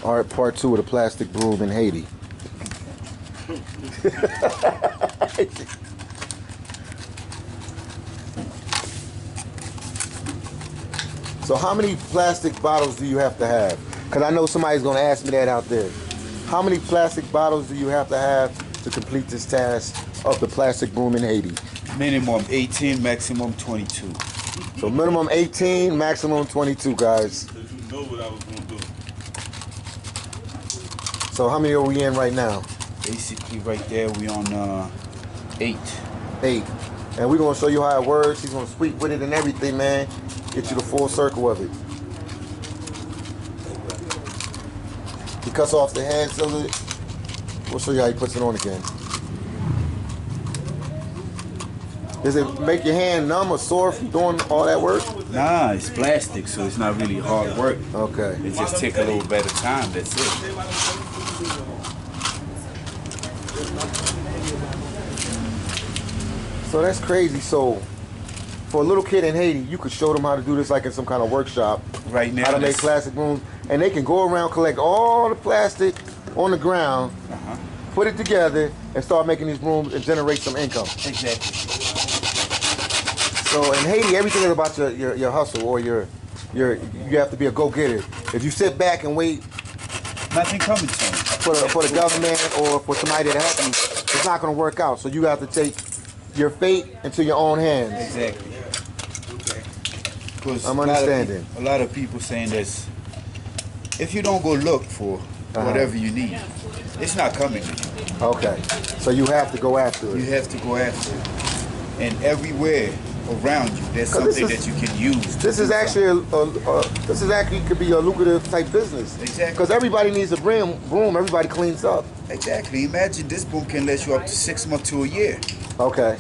Alright, part 2 of the plastic broom in Haiti. So how many plastic bottles do you have to have? Because I know somebody's going to ask me that out there. How many plastic bottles do you have to complete this task of the plastic broom in Haiti? Minimum 18, maximum 22. So minimum 18, maximum 22, guys. Did you know what I was going to do? So how many are we in right now? Basically, right there, we on 8. 8. And we're going to show you how it works. He's going to sweep with it and everything, man. Get you the full circle of it. He cuts off the heads of it. We'll show you how he puts it on again. Does it make your hand numb or sore from doing all that work? Nah, it's plastic, so it's not really hard work. Okay. It just takes a little better time, that's it. So that's crazy. So for a little kid in Haiti, you could show them how to do this like in some kind of workshop. Right now, how to make plastic brooms. And they can go around, collect all the plastic on the ground, put it together, and start making these brooms and generate some income. Exactly. So in Haiti, everything is about your hustle, or you have to be a go-getter. If you sit back and wait, nothing coming to you. For the government or for somebody to help you, it's not going to work out. So you have to take your fate into your own hands. Exactly. I'm understanding. A lot of people saying this. If you don't go look for whatever you need, it's not coming to you. Okay. So you have to go after it. You have to go after it. And everywhere around you, there's something that you can use. This is actually could be a lucrative type business. Exactly. Because everybody needs a broom. Everybody cleans up. Exactly. Imagine this broom can last you up to 6 months to a year. Okay.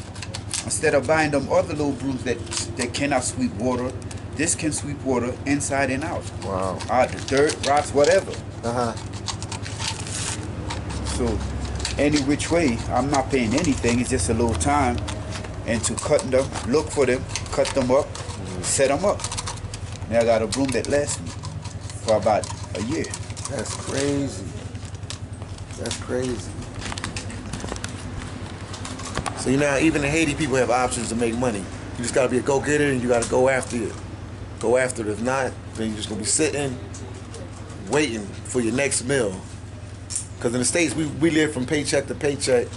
Instead of buying them other little brooms that cannot sweep water, this can sweep water inside and out. Wow. Out the dirt, rocks, whatever. So any which way, I'm not paying anything. It's just a little time. And to cut them, look for them, cut them up, set them up. Now I got a broom that lasts me for about a year. That's crazy. That's crazy. So you know, even in Haiti, people have options to make money. You just gotta be a go-getter and you gotta go after it. Go after it. If not, then you're just gonna be sitting, waiting for your next meal. Because in the States, we live from paycheck to paycheck.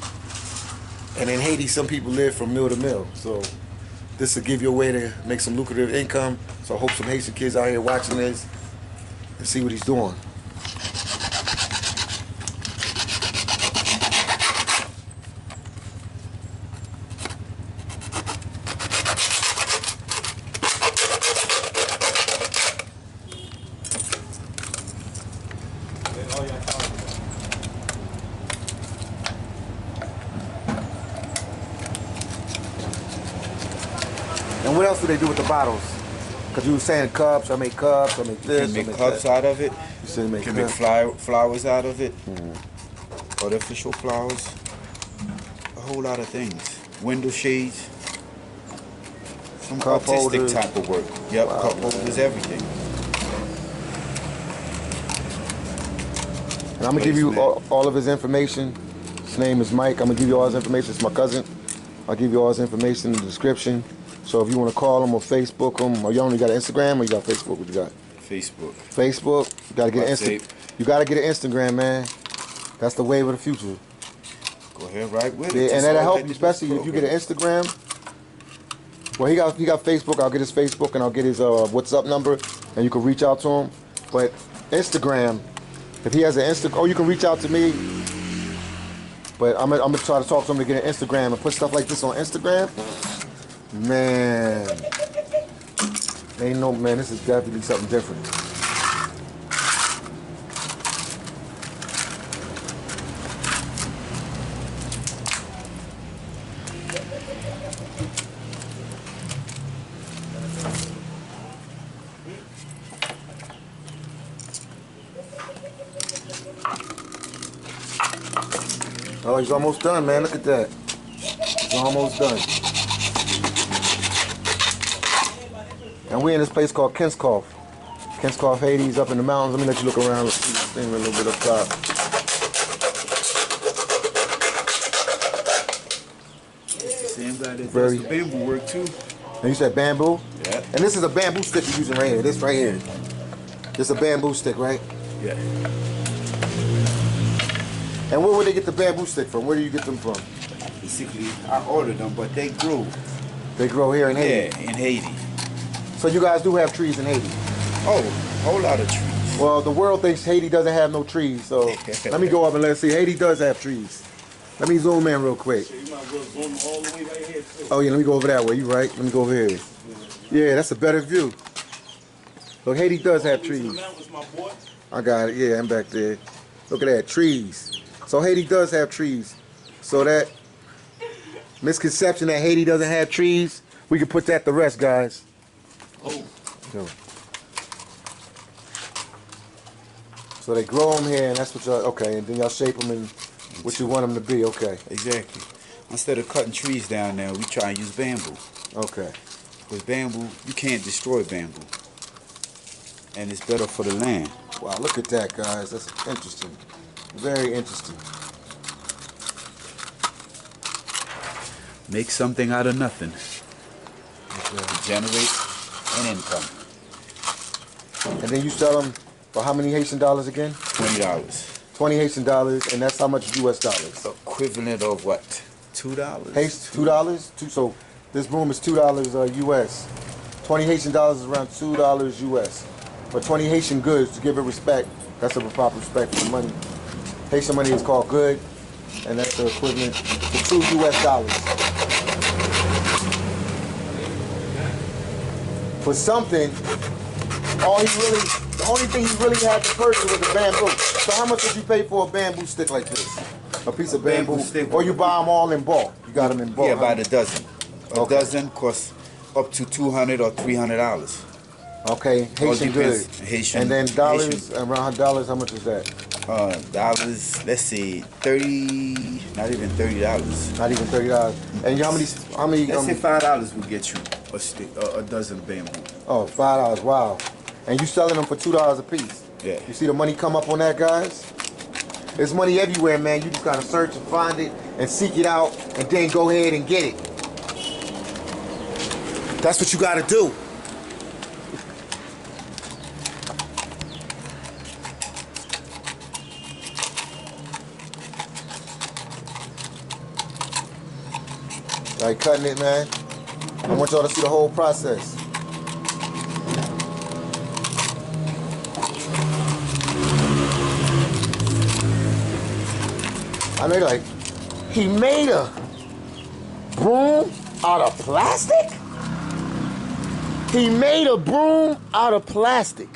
And in Haiti, some people live from meal to meal. So this will give you a way to make some lucrative income. So I hope some Haitian kids out here watching this and see what he's doing. And what else do they do with the bottles? Because you were saying cups, I make cups, I make this, You can make cups out of it. You said make you can make flowers out of it. Artificial flowers. A whole lot of things. Window shades. Some cup artistic holders. type of work. Yep, Wow. cup holders, everything. And I'm going to give you all of his information. His name is Mike. I'm going to give you all his information. It's my cousin. I'll give you all his information in the description. So if you want to call him or Facebook him, or you only got an Instagram or you got Facebook, what you got? Facebook. Facebook. You got to get an You got to get an Instagram, man. That's the wave of the future. Go ahead, right with Yeah, it. and that'll help you, especially if you get an Instagram. Well, he got Facebook. I'll get his Facebook and I'll get his WhatsApp number, and you can reach out to him. But Instagram, if he has an Instagram, you can reach out to me. But I'm gonna try to talk to him to get an Instagram and put stuff like this on Instagram. Man, this is definitely something different. Oh, he's almost done, man. Look at that. He's almost done. And we're in this place called Kenskoff. Kenscoff, Haiti's up in the mountains. Let me let you look around. Thing a little bit up top. Same guy that does the bamboo work too. And you said bamboo? Yeah. And this is a bamboo stick you're using right here. This right here. This is a bamboo stick, right? Yeah. And where would they get the bamboo stick from? Where do you get them from? Basically, I ordered them, but they grow. They grow here in Haiti? Yeah, in Haiti. So you guys do have trees in Haiti? Oh, a whole lot of trees. Well, the world thinks Haiti doesn't have no trees, so let me go up and let's see. Haiti does have trees. Let me zoom in real quick. You might as well zoom all the way right here. Oh yeah, let me go over that way. You right? Let me go over here. Yeah, that's a better view. Look, Haiti does have trees. I got it. Yeah, I'm back there. Look at that, trees. So Haiti does have trees. So that misconception that Haiti doesn't have trees, we can put that to rest, guys. Oh. So they grow them here, and that's what y'all, okay, and then y'all shape them in what you want them to be, okay. Exactly. Instead of cutting trees down there, we try and use bamboo. Okay. Because bamboo, you can't destroy bamboo. And it's better for the land. Wow, look at that, guys. That's interesting. Very interesting. Make something out of nothing. Generate an income. And then you sell them for how many Haitian dollars again? $20. 20 Haitian dollars, and that's how much US dollars? Equivalent of what? $2? $2? So this broom is $2 US. 20 Haitian dollars is around $2 US. For 20 Haitian goods, to give it respect, that's a proper respect for the money. Haitian money is called good, and that's the equivalent to 2 US dollars. For something, the only thing he really had to purchase was a bamboo. So how much would you pay for a bamboo stick like this? A piece of bamboo stick, or you buy them all in bulk? You got them in bulk? Yeah, by the dozen. A Okay. dozen costs up to $200 or $300. Okay, Haitian good. Haitian. And then dollars, around dollars, how much is that? Dollars, let's say 30, not even $30. Not even $30. And how many? Let's say $5 will get you a stick, a dozen bamboo. Oh, $5, wow. And you selling them for $2 a piece? Yeah. You see the money come up on that, guys? There's money everywhere, man. You just gotta search and find it and seek it out and then go ahead and get it. That's what you gotta do. Like cutting it, man. I want y'all to see the whole process. I know, like, he made a broom out of plastic? He made a broom out of plastic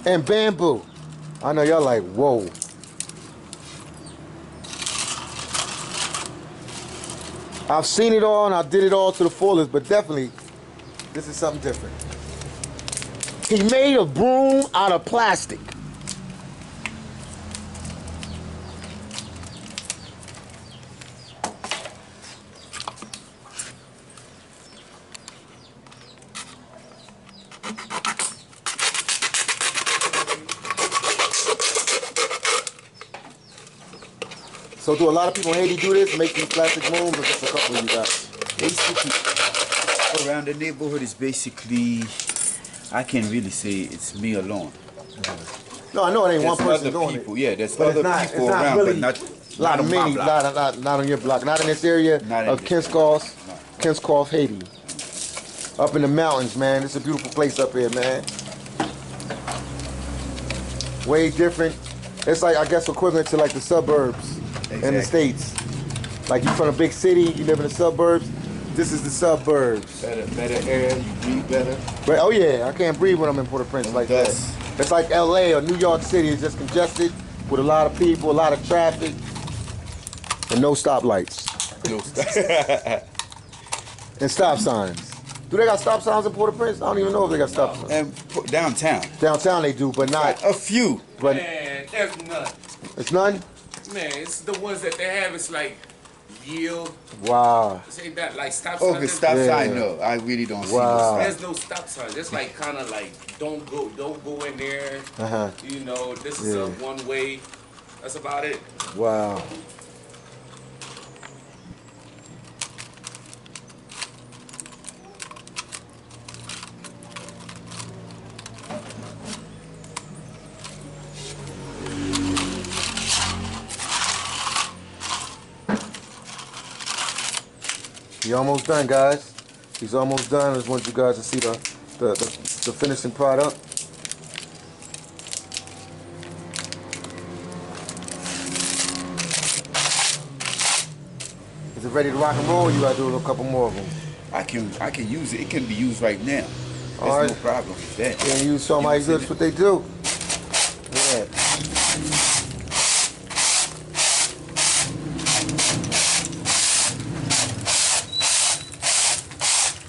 and bamboo. I know y'all like, whoa. I've seen it all and I did it all to the fullest, but definitely, this is something different. He made a broom out of plastic. So do a lot of people in Haiti do this, make these plastic brooms, or just a couple of you guys? Basically, around the neighborhood is basically, I can't really say it's me alone. No, I know it ain't one There's person other doing people, it. yeah, there's But other people around, really but not lot of on my many, block. not on your block, not in this area Not in of this Kenscoff, Haiti. Up in the mountains, man. It's a beautiful place up here, man. Way different. It's like, I guess, equivalent to like the suburbs in the States. Like you from a big city, you live in the suburbs. This is the suburbs. Better air, you breathe better. But, oh yeah, I can't breathe when I'm in Port-au-Prince like that. It's like LA or New York City. It's just congested with a lot of people, a lot of traffic, and no stoplights. No stop. And stop signs. Do they got stop signs in Port-au-Prince? I don't even know if they got stop signs. And downtown. Downtown they do, but not. A few. But Man, there's none. it's none? Man, it's the ones that they have. It's like yield. Wow. This ain't that like stop sign. Okay, stop Yeah. sign. No, I really don't see Wow. no There's stop. no stop sign. It's like kind of like don't go in there. Uh-huh. You know, this is a Yeah. one way. That's about it. Wow. He almost done, guys. He's almost done. I just want you guys to see the finishing product. Is it ready to rock and roll? Or you gotta do a couple more of them. I can use it. It can be used right now. There's All right. no problem with that. Yeah, you show them how you do. That's what they do. Yeah.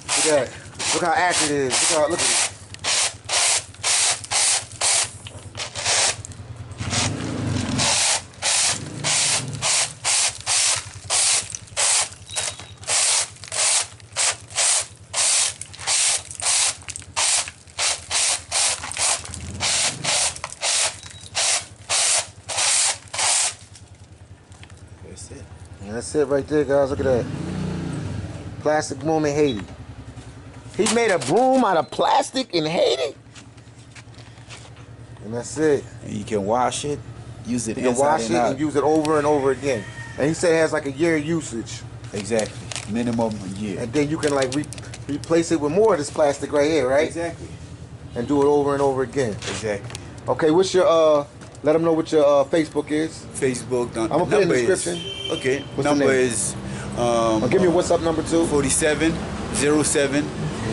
Look at that. Look how accurate it is. Look at it. That's it. And that's it right there, guys. Look at that. Plastic broom in Haiti. He made a broom out of plastic in Haiti? And that's it. And you can wash it, use it You can inside wash it and out. and use it over and over again. And he said it has like a year usage. Exactly. Minimum a year. And then you can like replace it with more of this plastic right here, right? Exactly. And do it over and over again. Exactly. Okay, what's your let them know what your Facebook is. Facebook. I'm gonna put it in the description. Okay. What's the number name? is Give me a WhatsApp number too. 4707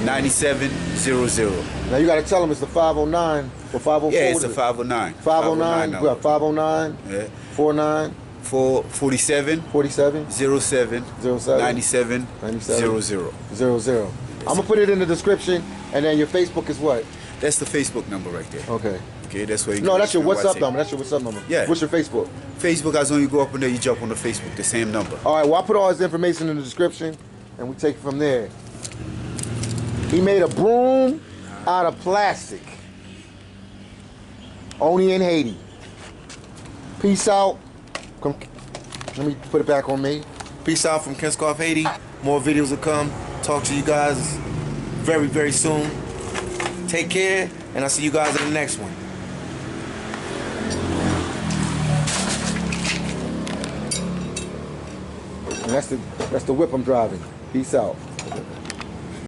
9700. Now you gotta tell them it's the 509 or 504. Yeah, it's what a is it? 509. 509. We number. got 509. Yeah. 49. 47 47. 07 07. 97 97. 00. 00. I'm gonna put it in the description, and then your Facebook is what? That's the Facebook number right there. Okay. Okay, that's where you No, can that's your watch WhatsApp it. number. That's your WhatsApp number. Yeah. What's your Facebook? Facebook, as when you go up in there, you jump on the Facebook, the same number. All right. Well, I'll put all his information in the description, and we take it from there. He made a broom out of plastic. Only in Haiti. Peace out. Come, let me put it back on me. Peace out from Kenskoff, Haiti. More videos will come. Talk to you guys very, very soon. Take care, and I'll see you guys in the next one. And that's the whip I'm driving. Peace out.